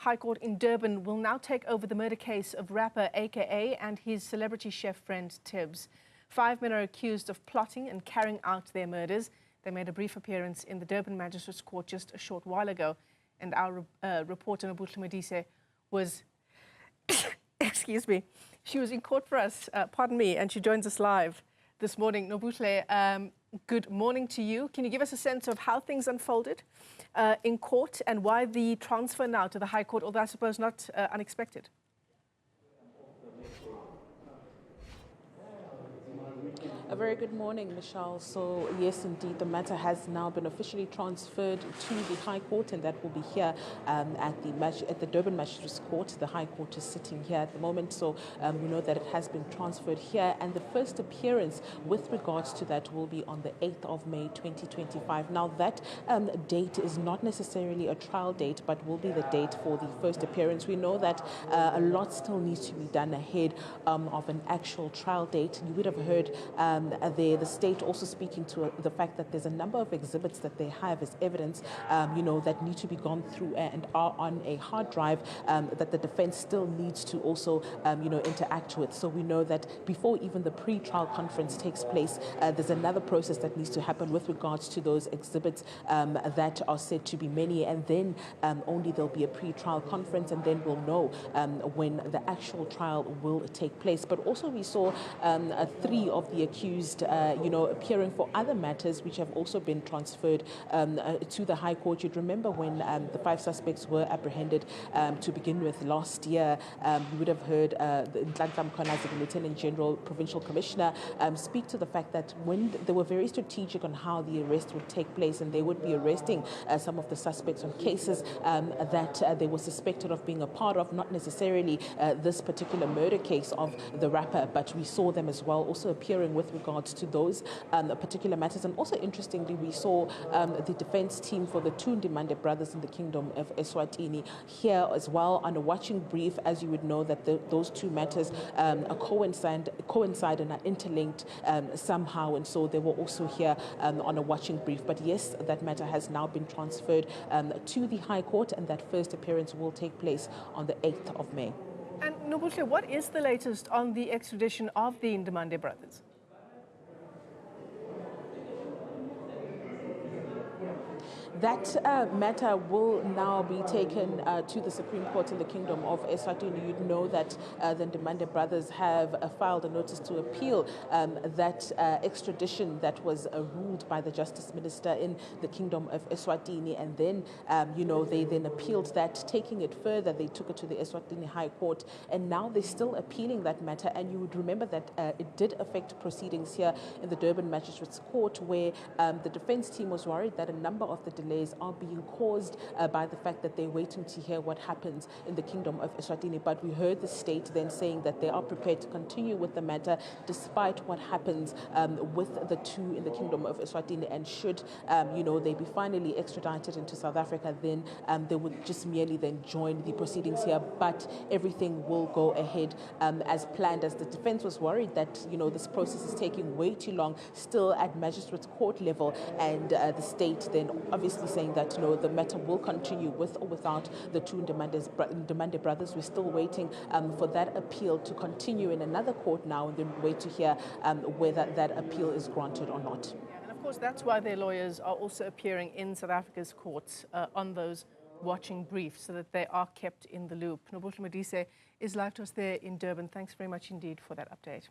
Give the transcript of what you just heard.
High Court in Durban will now take over the murder case of rapper AKA and his celebrity chef friend Tibz. 5 men are accused of plotting and carrying out their murders. They made a brief appearance in the Durban Magistrate's Court just a short while ago. And our reporter, Nobuhle Modise, was, excuse me, she was in court for us, pardon me, and she joins us live this morning. Nobuhle, good morning to you. Can you give us a sense of how things unfolded in court and why the transfer now to the High Court, although I suppose not unexpected? A very good morning, Michelle. So, yes, indeed, the matter has now been officially transferred to the High Court, and that will be here at the Durban Magistrate's Court. The High Court is sitting here at the moment, so we know that it has been transferred here, and the first appearance with regards to that will be on the 8th of May 2025. Now, that date is not necessarily a trial date, but will be the date for the first appearance. We know that a lot still needs to be done ahead of an actual trial date. You would have heard the state also speaking to the fact that there's a number of exhibits that they have as evidence, that need to be gone through and are on a hard drive that the defense still needs to also, interact with. So we know that before even the pre-trial conference takes place, there's another process that needs to happen with regards to those exhibits that are said to be many, and then only there'll be a pre-trial conference, and then we'll know when the actual trial will take place. But also we saw 3 of the accused, appearing for other matters which have also been transferred to the High Court. You'd remember when the 5 suspects were apprehended to begin with last year. You would have heard the Lieutenant General, Provincial Commissioner, speak to the fact that when they were very strategic on how the arrest would take place, and they would be arresting some of the suspects on cases that they were suspected of being a part of, not necessarily this particular murder case of the rapper, but we saw them as well also appearing with regards to those particular matters. And also interestingly, we saw the defense team for the 2 Ndimande brothers in the Kingdom of Eswatini here as well on a watching brief, as you would know that those 2 matters coincide and are interlinked somehow, and so they were also here on a watching brief. But yes, that matter has now been transferred to the High Court, and that first appearance will take place on the 8th of May. And Nobuhle, what is the latest on the extradition of the Ndimande brothers? That matter will now be taken to the Supreme Court in the Kingdom of Eswatini. You'd know that the Ndimande brothers have filed a notice to appeal that extradition that was ruled by the Justice Minister in the Kingdom of Eswatini, and then, they then appealed that. Taking it further, they took it to the Eswatini High Court, and now they're still appealing that matter. And you would remember that it did affect proceedings here in the Durban Magistrate's Court, where the defense team was worried that a number of the delays are being caused by the fact that they're waiting to hear what happens in the Kingdom of Eswatini. But we heard the state then saying that they are prepared to continue with the matter despite what happens with the 2 in the Kingdom of Eswatini. And should, they be finally extradited into South Africa, then they would just merely then join the proceedings here. But everything will go ahead as planned, as the defense was worried that, this process is taking way too long still at Magistrate's Court level, and the state then obviously saying that the matter will continue with or without the 2 Ndimande brothers. We're still waiting for that appeal to continue in another court now, and then wait to hear whether that appeal is granted or not. Yeah, and of course that's why their lawyers are also appearing in South Africa's courts on those watching briefs, so that they are kept in the loop. Nobuhle Modise is live to us there in Durban. Thanks very much indeed for that update.